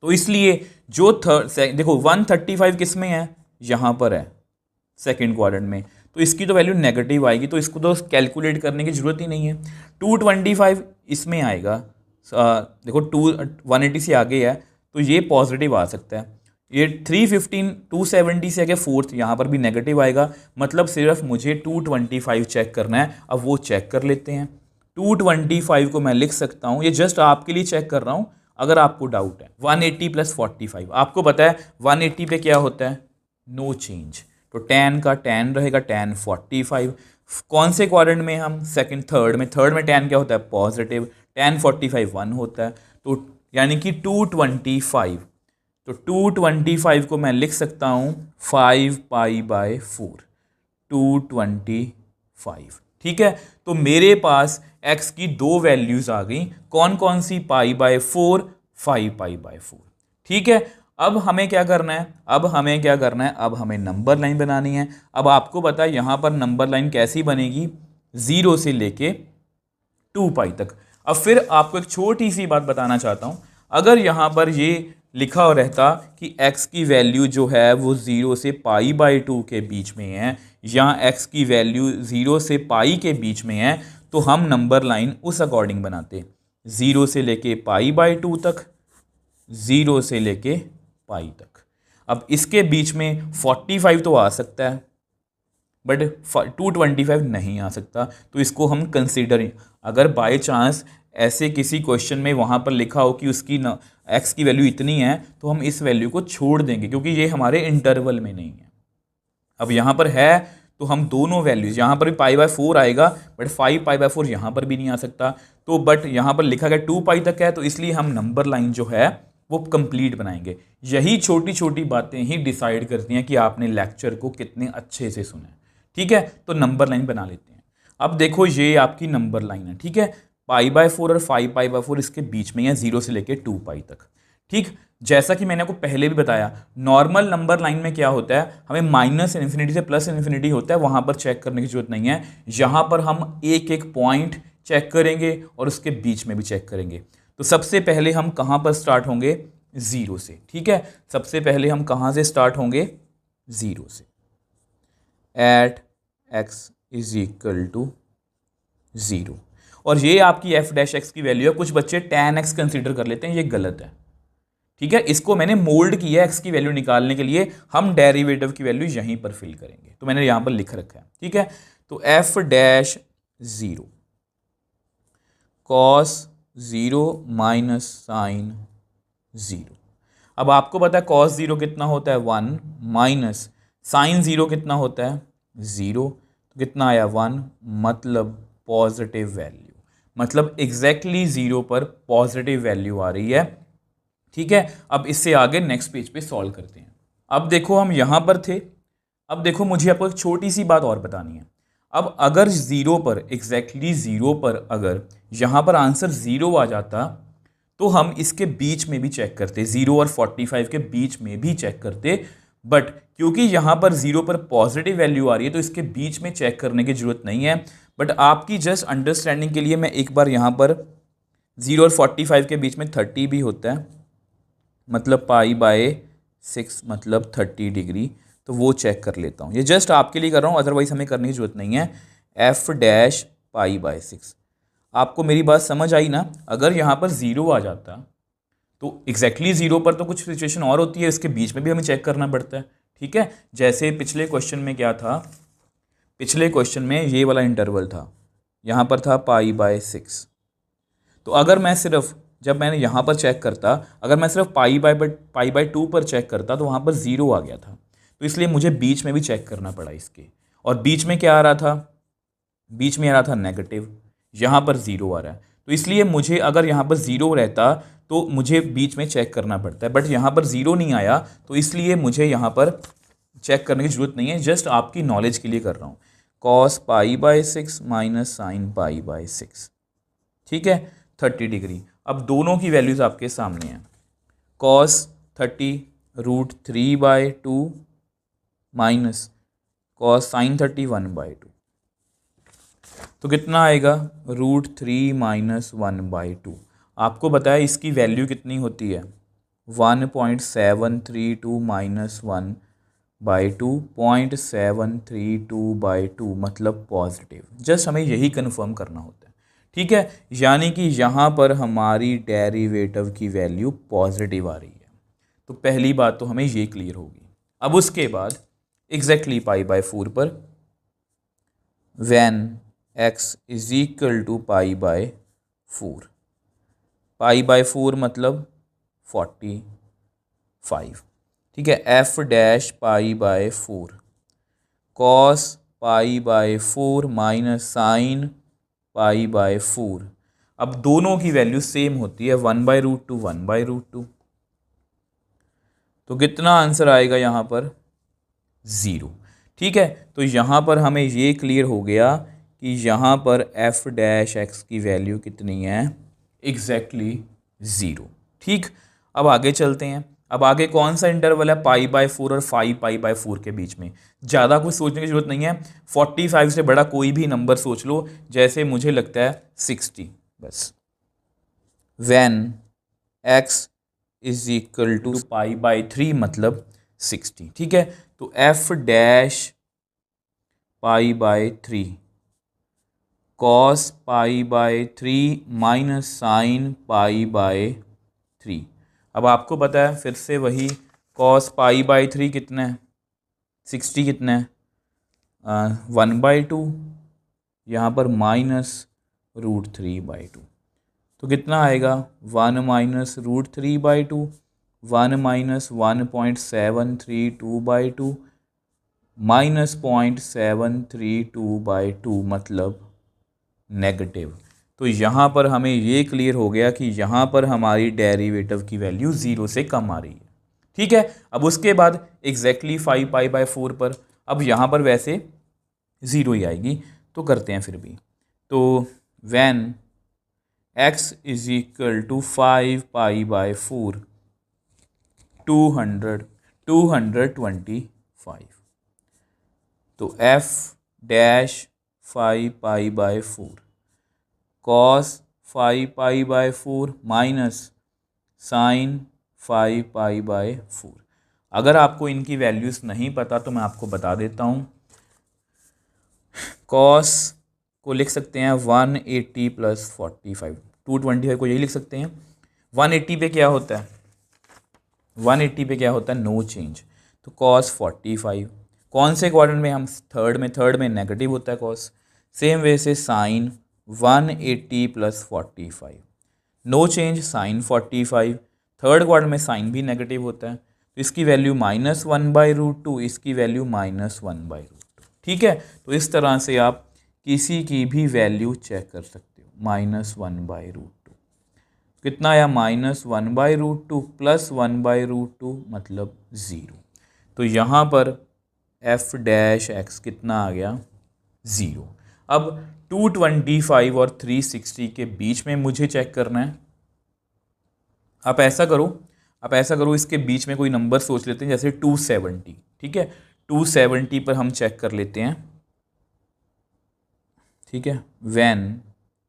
तो इसलिए जो देखो 135 किस में है, यहाँ पर है सेकंड क्वाड्रेंट में, तो इसकी तो वैल्यू नेगेटिव आएगी, तो इसको तो कैलकुलेट करने की ज़रूरत ही नहीं है। 225 इसमें आएगा, देखो 180 से आगे है तो ये पॉजिटिव आ सकता है। ये 315 270 से आगे फोर्थ, यहाँ पर भी नेगेटिव आएगा, मतलब सिर्फ मुझे 225 चेक करना है। अब वो चेक कर लेते हैं। 225 को मैं लिख सकता हूँ, ये जस्ट आपके लिए चेक कर रहा हूँ अगर आपको डाउट है। 180 + 45, आपको पता है 180 पे क्या होता है, नो चेंज, तो tan का tan रहेगा tan 45। कौन से क्वाड्रेंट में हम, सेकंड थर्ड में tan क्या होता है पॉजिटिव, tan 45 1 होता है, तो यानी कि 225, तो 225 को मैं लिख सकता हूँ 5π/4 225, ठीक है। तो मेरे पास x की दो वैल्यूज आ गई, कौन कौन सी, π/4 5π/4, ठीक है। अब हमें क्या करना है, अब हमें नंबर लाइन बनानी है। अब आपको पता है यहाँ पर नंबर लाइन कैसी बनेगी, 0 से लेके 2π तक। अब फिर आपको एक छोटी सी बात बताना चाहता हूँ, अगर यहाँ पर ये लिखा हो रहता कि x की वैल्यू जो है वो 0 से π/2 के बीच में है, या x की वैल्यू 0 से π के बीच में है, तो हम नंबर लाइन उस अकॉर्डिंग बनाते, 0 से लेके π/2 तक, 0 से लेके π तक। अब इसके बीच में 45 तो आ सकता है बट 225 नहीं आ सकता, तो इसको हम कंसीडर, अगर बाय चांस ऐसे किसी क्वेश्चन में वहाँ पर लिखा हो कि उसकी x की वैल्यू इतनी है, तो हम इस वैल्यू को छोड़ देंगे, क्योंकि ये हमारे इंटरवल में नहीं है। अब यहाँ पर है तो हम दोनों वैल्यूज़, यहाँ पर भी π/4 आएगा बट 5π/4 यहाँ पर भी नहीं आ सकता, तो बट यहाँ पर लिखा गया 2π तक है, तो इसलिए हम नंबर लाइन जो है वो कंप्लीट बनाएंगे। यही छोटी छोटी बातें ही डिसाइड करती हैं कि आपने लेक्चर को कितने अच्छे से सुना है, ठीक है। तो नंबर लाइन बना लेते हैं। अब देखो ये आपकी नंबर लाइन है, ठीक है, π/4 और 5π/4 इसके बीच में है, 0 से लेकर 2π तक, ठीक। जैसा कि मैंने आपको पहले भी बताया, नॉर्मल नंबर लाइन में क्या होता है, हमें -∞ से +∞ होता है, वहाँ पर चेक करने की जरूरत नहीं है। यहाँ पर हम एक एक पॉइंट चेक करेंगे और उसके बीच में भी चेक करेंगे। तो सबसे पहले हम कहाँ पर स्टार्ट होंगे, 0 से। ठीक है, सबसे पहले हम कहाँ से स्टार्ट होंगे, 0 से। At x is equal to 0, और ये आपकी एफ डैश एक्स की वैल्यू है। कुछ बच्चे tan x कंसिडर कर लेते हैं, ये गलत है। ठीक है, इसको मैंने मोल्ड किया x की वैल्यू निकालने के लिए, हम डेरिवेटिव की वैल्यू यहीं पर फिल करेंगे, तो मैंने यहां पर लिख रखा है। ठीक है, तो f dash 0 cos 0 minus sine 0। अब आपको पता है कॉस 0 कितना होता है 1, माइनस साइन 0 कितना होता है 0, तो कितना आया 1, मतलब पॉजिटिव वैल्यू, मतलब एग्जैक्टली 0 पर पॉजिटिव वैल्यू आ रही है। ठीक है, अब इससे आगे नेक्स्ट पेज पे सॉल्व करते हैं। अब देखो हम यहां पर थे, अब देखो मुझे आपको एक छोटी सी बात और बतानी है। अब अगर 0 पर, एग्जैक्टली 0 पर अगर यहां पर आंसर 0 आ जाता, तो हम इसके बीच में भी चेक करते, 0 और 45 के बीच में भी चेक करते, बट क्योंकि यहां पर 0 पर पॉजिटिव वैल्यू आ रही है, तो इसके बीच में चेक करने की जरूरत नहीं है। बट आपकी जस्ट अंडरस्टैंडिंग के लिए मैं एक बार यहां पर 0 और 45 के बीच में 30 भी होता है, मतलब π/6 मतलब 30 डिग्री, तो वो चेक कर लेता हूँ। ये जस्ट आपके लिए कर रहा हूँ, अदरवाइज हमें करने की जरूरत नहीं है। एफ डैश π/6, आपको मेरी बात समझ आई ना। अगर यहाँ पर 0 आ जाता तो एग्जैक्टली 0 पर तो कुछ सिचुएशन और होती है, इसके बीच में भी हमें चेक करना पड़ता है। ठीक है, जैसे पिछले क्वेश्चन में क्या था, पिछले क्वेश्चन में ये वाला इंटरवल था, यहाँ पर था π/6। तो अगर मैं सिर्फ, जब मैंने यहाँ पर चेक करता, अगर मैं सिर्फ π/2 पर चेक करता, तो वहाँ पर 0 आ गया था, तो इसलिए मुझे बीच में भी चेक करना पड़ा इसके। और बीच में क्या आ रहा था, बीच में आ रहा था नेगेटिव, यहाँ पर 0 आ रहा है, तो इसलिए मुझे अगर यहाँ पर 0 रहता तो मुझे बीच में चेक करना पड़ता है, बट यहाँ पर 0 नहीं आया, तो इसलिए मुझे यहाँ पर चेक करने की जरूरत नहीं है, जस्ट आपकी नॉलेज के लिए कर रहा हूँ। cos π/6 माइनस साइन π/6, ठीक है, 30 डिग्री। अब दोनों की वैल्यूज आपके सामने हैं। cos 30 √3/2 माइनस cos साइन 30 1/2, तो कितना आएगा √3 माइनस 1/2। आपको बताया इसकी वैल्यू कितनी होती है 1.732 माइनस 1/2, 0.732/2 मतलब पॉजिटिव। जस्ट हमें यही कन्फर्म करना होता है। ठीक है, यानी कि यहाँ पर हमारी डेरिवेटिव की वैल्यू पॉजिटिव आ रही है, तो पहली बात तो हमें ये क्लियर होगी। अब उसके बाद एग्जैक्टली π/4 पर when x is equal to π/4, π/4 मतलब 45। ठीक है, f dash π/4 cos π/4 minus sine π/4। अब दोनों की वैल्यू सेम होती है 1/√2 1/√2, तो कितना आंसर आएगा यहाँ पर 0। ठीक है, तो यहाँ पर हमें ये क्लियर हो गया कि यहाँ पर f डैश x की वैल्यू कितनी है, एग्जैक्टली 0। ठीक, अब आगे चलते हैं। अब आगे कौन सा इंटरवल है, π/4 और 5π/4 के बीच में। ज़्यादा कुछ सोचने की जरूरत नहीं है, 45 से बड़ा कोई भी नंबर सोच लो, जैसे मुझे लगता है 60 बस। When x is equal to π/3 मतलब 60। ठीक है, तो f dash π/3 cos π/3 minus sine π/3। अब आपको पता है फिर से वही cos π/3 कितना है 60, कितना है 1/2, यहाँ पर माइनस √3/2, तो कितना आएगा 1 माइनस √3/2, 1 माइनस 1.732/2 माइनस 0.732/2 मतलब नेगेटिव। तो यहाँ पर हमें ये क्लियर हो गया कि यहाँ पर हमारी डेरिवेटिव की वैल्यू 0 से कम आ रही है। ठीक है, अब उसके बाद एग्जैक्टली 5π/4 पर, अब यहाँ पर वैसे 0 ही आएगी, तो करते हैं फिर भी। तो when x is equal to 5π/4 225, तो f dash 5π/4 cos 5π/4 minus sine 5π/4। अगर आपको इनकी वैल्यूज़ नहीं पता तो मैं आपको बता देता हूँ। कॉस को लिख सकते हैं 180 + 45, 225 को यही लिख सकते हैं। 180 पे क्या होता है, 180 पे क्या होता है, नो चेंज, तो कॉस 45। कौन से क्वाड्रेंट में, हम थर्ड में नेगेटिव होता है कॉस। सेम वे से sine 180 + 45, no change sine 45। Third quadrant में साइन भी नेगेटिव होता है, तो इसकी वैल्यू -1/√2, इसकी वैल्यू -1/√2। ठीक है, तो इस तरह से आप किसी की भी वैल्यू चेक कर सकते हो। -1/√2 कितना आया, -1/√2 + 1/√2 मतलब 0। तो यहाँ पर f' कितना आ गया, 0। अब 225 और 360 के बीच में मुझे चेक करना है। आप ऐसा करो, इसके बीच में कोई नंबर सोच लेते हैं, जैसे 270। ठीक है, 270 पर हम चेक कर लेते हैं। ठीक है, व्हेन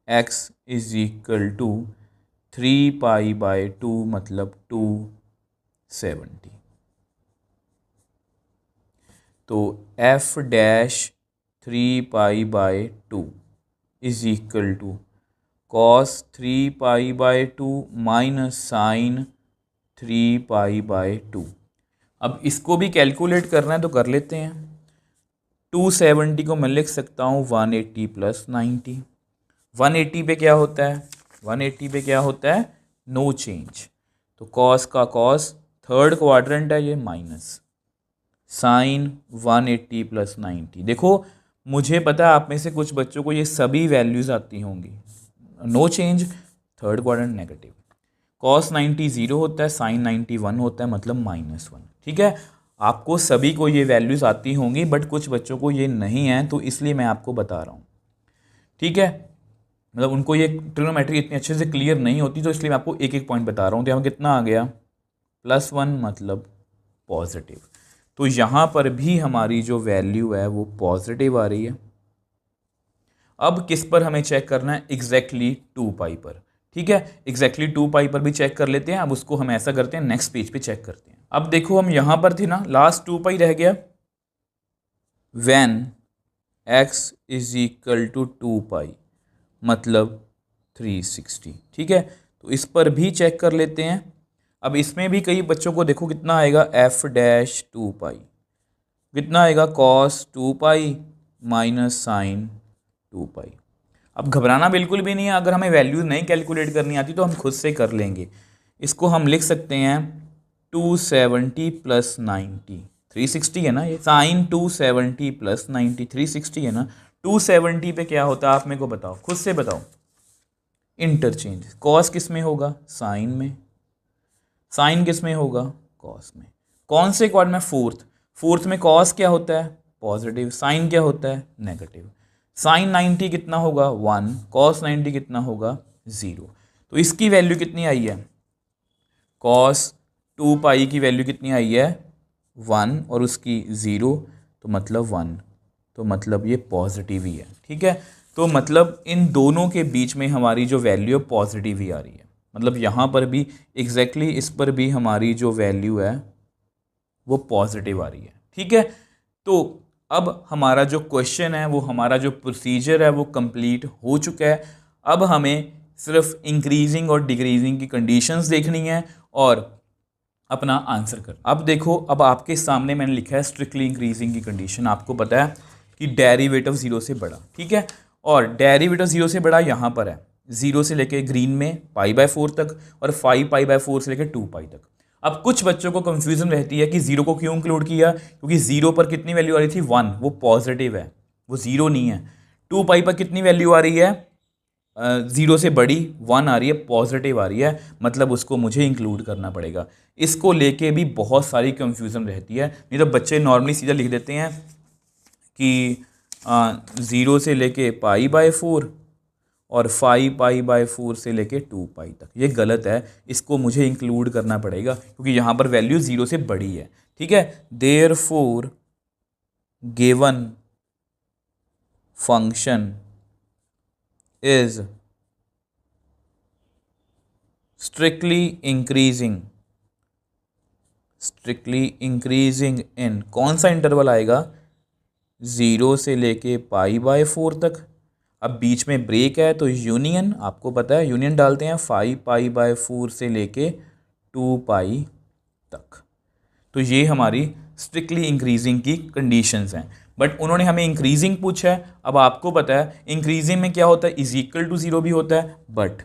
x = 3π/2 मतलब 270, तो f' 3π/2 = cos 3π/2 - sin 3π/2। अब इसको भी कैलकुलेट करना है तो कर लेते हैं। 270 को मैं लिख सकता हूँ 180 + 90। 180 पे क्या होता है, 180 पे क्या होता है, नो चेंज, तो कॉस का कॉस, थर्ड क्वाड्रेंट है ये, माइनस साइन 180 + 90। देखो मुझे पता है आप में से कुछ बच्चों को ये सभी वैल्यूज़ आती होंगी। No change, third quadrant negative, cos 90 0 होता है, साइन 90 1 होता है, मतलब -1। ठीक है, आपको सभी को ये वैल्यूज़ आती होंगी, बट कुछ बच्चों को ये नहीं है, तो इसलिए मैं आपको बता रहा हूँ। ठीक है, मतलब उनको ये ट्रिग्नोमेट्री इतनी अच्छे से क्लियर नहीं होती, तो इसलिए मैं आपको एक एक पॉइंट बता रहा हूँ। तो यहाँ कितना आ गया, +1 मतलब पॉजिटिव। तो यहाँ पर भी हमारी जो वैल्यू है वो पॉजिटिव आ रही है। अब किस पर हमें चेक करना है, एग्जैक्टली 2π पर। ठीक है, एग्जैक्टली 2π पर भी चेक कर लेते हैं। अब उसको हम ऐसा करते हैं, नेक्स्ट पेज पे चेक करते हैं। अब देखो हम यहाँ पर थे ना, लास्ट 2π रह गया। व्हेन x = 2π मतलब 360। ठीक है, तो इस पर भी चेक कर लेते हैं। अब इसमें भी कई बच्चों को देखो कितना आएगा, f'2π कितना आएगा, cos 2π - sin 2π। अब घबराना बिल्कुल भी नहीं है, अगर हमें वैल्यूज नहीं कैलकुलेट करनी आती तो हम खुद से कर लेंगे। इसको हम लिख सकते हैं 270 + 90, 360 है ना, ये साइन 270 + 90, 360 है ना। 270 पे क्या होता है आप मेरे को बताओ, खुद से बताओ। इंटरचेंज, कॉस किस में होगा, साइन में, साइन किस में होगा, कॉस में। कौन से क्वाड में, फोर्थ में कॉस क्या होता है, पॉजिटिव, साइन क्या होता है, नेगेटिव। साइन 90 कितना होगा, 1, कॉस 90 कितना होगा, 0। तो इसकी वैल्यू कितनी आई है, कॉस 2π की वैल्यू कितनी आई है, 1, और उसकी 0, तो मतलब 1, तो मतलब ये पॉजिटिव ही है। ठीक है, तो मतलब इन दोनों के बीच में हमारी जो वैल्यू है पॉजिटिव ही आ रही है। मतलब यहाँ पर भी एग्जैक्टली इस पर भी हमारी जो वैल्यू है वो पॉजिटिव आ रही है। ठीक है, तो अब हमारा जो क्वेश्चन है, वो हमारा जो प्रोसीजर है वो कंप्लीट हो चुका है। अब हमें सिर्फ इंक्रीजिंग और डिक्रीजिंग की कंडीशंस देखनी है और अपना आंसर कर। अब देखो, अब आपके सामने मैंने लिखा है स्ट्रिक्टली इंक्रीजिंग की कंडीशन। आपको पता है कि डेरिवेटिव 0 से बड़ा, ठीक है, और डेरिवेटिव 0 से बड़ा यहाँ पर है, 0 से लेके ग्रीन में π/4 तक और 5π/4 से लेके 2π तक। अब कुछ बच्चों को कंफ्यूजन रहती है कि 0 को क्यों इंक्लूड किया, क्योंकि 0 पर कितनी वैल्यू आ रही थी, 1, वो पॉजिटिव है, वो 0 नहीं है। 2π पर कितनी वैल्यू आ रही है, 0 से बड़ी 1 आ रही है, पॉजिटिव आ रही है, मतलब उसको मुझे इंक्लूड करना पड़ेगा। इसको लेके भी बहुत सारी कंफ्यूजन रहती है, नहीं तो बच्चे नॉर्मली सीधा लिख देते हैं कि 0 से लेके π/4 और 5π/4 से लेके 2π तक। ये गलत है, इसको मुझे इंक्लूड करना पड़ेगा क्योंकि यहाँ पर वैल्यू 0 से बड़ी है। ठीक है, therefore given function is strictly increasing strictly increasing in, कौन सा इंटरवल आएगा, 0 से लेके π/4 तक। अब बीच में ब्रेक है तो यूनियन, आपको पता है यूनियन डालते हैं 5π/4 से लेके 2π तक। तो ये हमारी स्ट्रिक्टली इंक्रीजिंग की कंडीशंस हैं। बट उन्होंने हमें इंक्रीजिंग पूछा है। अब आपको पता है इंक्रीजिंग में क्या होता है, इज इक्वल टू 0 भी होता है, but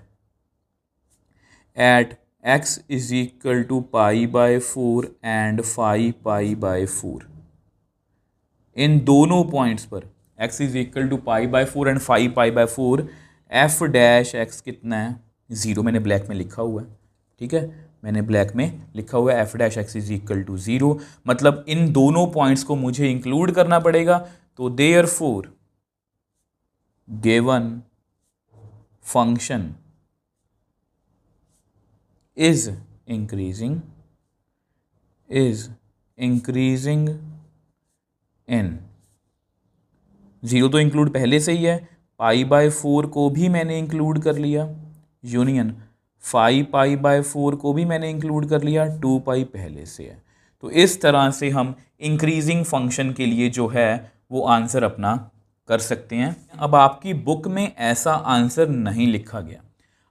at x is equal to π/4 and 5π/4, इन दोनों पॉइंट्स पर x is equal to π/4 and 5π/4 f dash x कितना है, 0, मैंने ब्लैक में लिखा हुआ है, ठीक है, मैंने ब्लैक में लिखा हुआ है f dash x is equal to 0, मतलब इन दोनों पॉइंट्स को मुझे इंक्लूड करना पड़ेगा। तो therefore given function is increasing in, 0 तो इंक्लूड पहले से ही है, π/4 को भी मैंने इंक्लूड कर लिया, यूनियन 5π/4 को भी मैंने इंक्लूड कर लिया, 2π पहले से है। तो इस तरह से हम इंक्रीजिंग फंक्शन के लिए जो है वो आंसर अपना कर सकते हैं। अब आपकी बुक में ऐसा आंसर नहीं लिखा गया,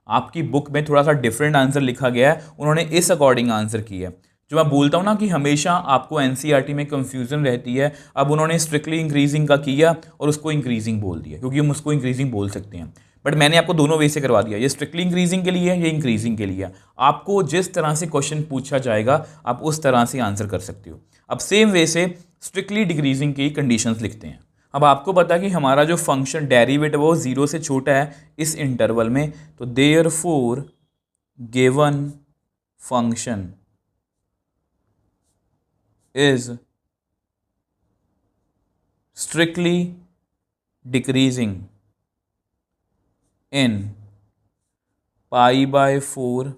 आपकी बुक में थोड़ा सा डिफरेंट आंसर लिखा गया है, उन्होंने इस अकॉर्डिंग आंसर किया है। जो मैं बोलता हूँ ना कि हमेशा आपको एनसीईआरटी में कंफ्यूजन रहती है, अब उन्होंने स्ट्रिक्टली इंक्रीजिंग का किया और उसको इंक्रीजिंग बोल दिया, क्योंकि हम उसको इंक्रीजिंग बोल सकते हैं, बट मैंने आपको दोनों वे से करवा दिया, ये स्ट्रिक्टली इंक्रीजिंग के लिए है, ये इंक्रीजिंग के लिए है। आपको जिस तरह से क्वेश्चन पूछा जाएगा आप उस तरह से आंसर कर सकते हो। अब सेम वे से स्ट्रिक्टली डिक्रीजिंग की कंडीशंस लिखते हैं। अब आपको पता कि हमारा जो फंक्शन डेरिवेटिव वो 0 से छोटा है इस इंटरवल में, तो therefore given function is strictly decreasing in π/4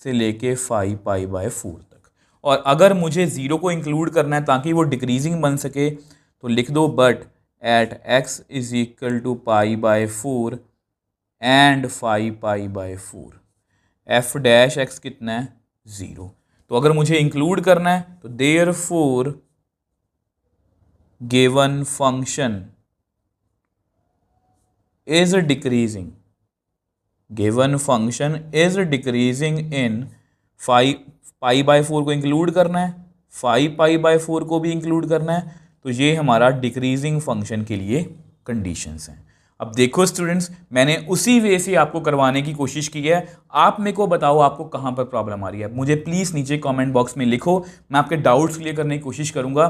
से लेके 5π/4 तक। और अगर मुझे 0 को इंक्लूड करना है ताकि वो डिक्रीजिंग बन सके तो लिख दो but at x is equal to π/4 and 5π/4, f dash x कितना है, 0। तो अगर मुझे इंक्लूड करना है तो therefore given function is decreasing in 5π/4 को इंक्लूड करना है, 5π/4 को भी इंक्लूड करना है। तो ये हमारा डिक्रीजिंग फंक्शन के लिए कंडीशंस हैं। अब देखो स्टूडेंट्स, मैंने उसी वे से आपको करवाने की कोशिश की है। आप मेरे को बताओ आपको कहाँ पर प्रॉब्लम आ रही है, मुझे प्लीज़ नीचे कमेंट बॉक्स में लिखो, मैं आपके डाउट्स क्लियर करने की कोशिश करूँगा।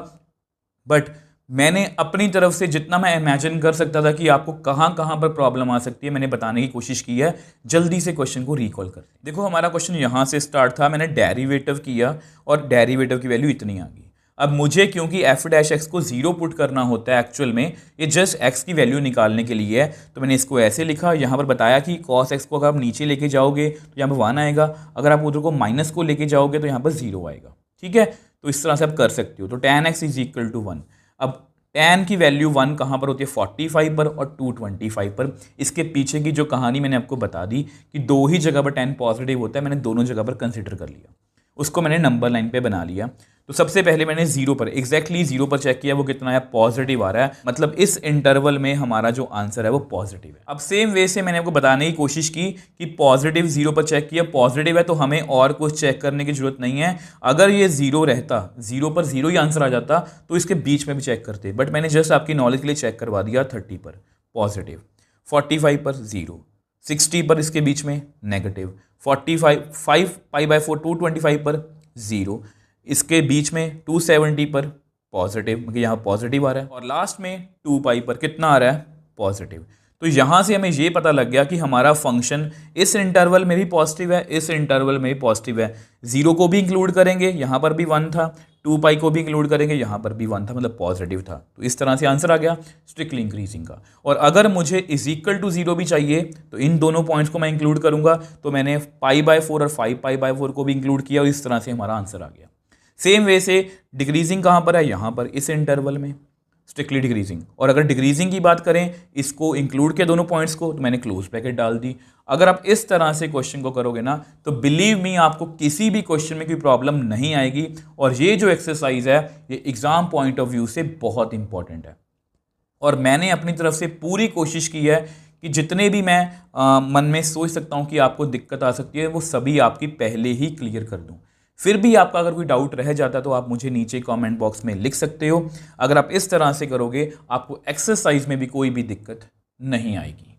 बट मैंने अपनी तरफ से जितना मैं इमेजिन कर सकता था कि आपको कहाँ कहाँ पर प्रॉब्लम आ सकती है मैंने बताने की कोशिश की है। जल्दी से क्वेश्चन को रिकॉल करते हैं। देखो हमारा क्वेश्चन यहाँ से स्टार्ट था, मैंने डेरिवेटिव किया और डेरिवेटिव की वैल्यू इतनी आ गई। अब मुझे क्योंकि एफ डैश एक्स को 0 पुट करना होता है एक्चुअल में, ये जस्ट एक्स की वैल्यू निकालने के लिए है, तो मैंने इसको ऐसे लिखा। यहाँ पर बताया कि कॉस एक्स को अगर आप नीचे लेके जाओगे तो यहाँ पर 1 आएगा, अगर आप उधर को माइनस को लेके जाओगे तो यहाँ पर 0 आएगा, ठीक है। तो इस तरह से आप कर सकते हो। तो tan x is equal to 1। अब tan की वैल्यू 1 कहाँ पर होती है, 45 पर और 225 पर। इसके पीछे की जो कहानी मैंने आपको बता दी कि दो ही जगह पर tan पॉजिटिव होता है, मैंने दोनों जगह पर कंसिडर कर लिया, उसको मैंने नंबर लाइन पे बना लिया। तो सबसे पहले मैंने 0 पर, एग्जैक्टली 0 पर चेक किया, वो कितना है, पॉजिटिव आ रहा है, मतलब इस इंटरवल में हमारा जो आंसर है वो पॉजिटिव है। अब सेम वे से मैंने आपको बताने की कोशिश की कि पॉजिटिव 0 पर चेक किया, पॉजिटिव है तो हमें और कुछ चेक करने की जरूरत नहीं है। अगर ये 0 रहता, 0 पर 0 ही आंसर आ जाता तो इसके बीच में भी चेक करते, बट मैंने जस्ट आपकी नॉलेज के लिए चेक करवा दिया। 30 पर पॉजिटिव, 45 पर 0, 60 पर इसके बीच में नेगेटिव, 5π/4 225 पर 0, इसके बीच में 270 पर पॉजिटिव, मतलब यहाँ पॉजिटिव आ रहा है, और लास्ट में 2π पर कितना आ रहा है, पॉजिटिव। तो यहाँ से हमें ये पता लग गया कि हमारा फंक्शन इस इंटरवल में भी पॉजिटिव है, इस इंटरवल में भी पॉजिटिव है। 0 को भी इंक्लूड करेंगे, यहाँ पर भी 1 था, 2π को भी इंक्लूड करेंगे, यहाँ पर भी 1 था, मतलब पॉजिटिव था। तो इस तरह से आंसर आ गया स्ट्रिक्टली इंक्रीजिंग का। और अगर मुझे इज इक्वल टू 0 भी चाहिए तो इन दोनों पॉइंट्स को मैं इंक्लूड करूंगा, तो मैंने π/4 और 5π/4 को भी इंक्लूड किया और इस तरह से हमारा आंसर आ गया। सेम वे से डिक्रीजिंग कहाँ पर है, यहाँ पर इस इंटरवल में, स्ट्रिक्टली डिक्रीजिंग। और अगर डिक्रीजिंग की बात करें, इसको इंक्लूड किया दोनों पॉइंट्स को, तो मैंने क्लोज ब्रैकेट डाल दी। अगर आप इस तरह से क्वेश्चन को करोगे ना, तो बिलीव मी आपको किसी भी क्वेश्चन में कोई प्रॉब्लम नहीं आएगी। और ये जो एक्सरसाइज है ये एग्जाम पॉइंट ऑफ व्यू से बहुत इंपॉर्टेंट है। और मैंने अपनी तरफ से पूरी कोशिश की है कि जितने भी मैं मन में सोच सकता हूं कि आपको दिक्कत आ सकती है, वो सभी आपकी पहले ही क्लियर कर दूं। फिर भी आपका अगर कोई डाउट रह जाता है तो आप मुझे नीचे कमेंट बॉक्स में लिख सकते हो। अगर आप इस तरह से करोगे, आपको एक्सरसाइज में भी कोई भी दिक्कत नहीं आएगी।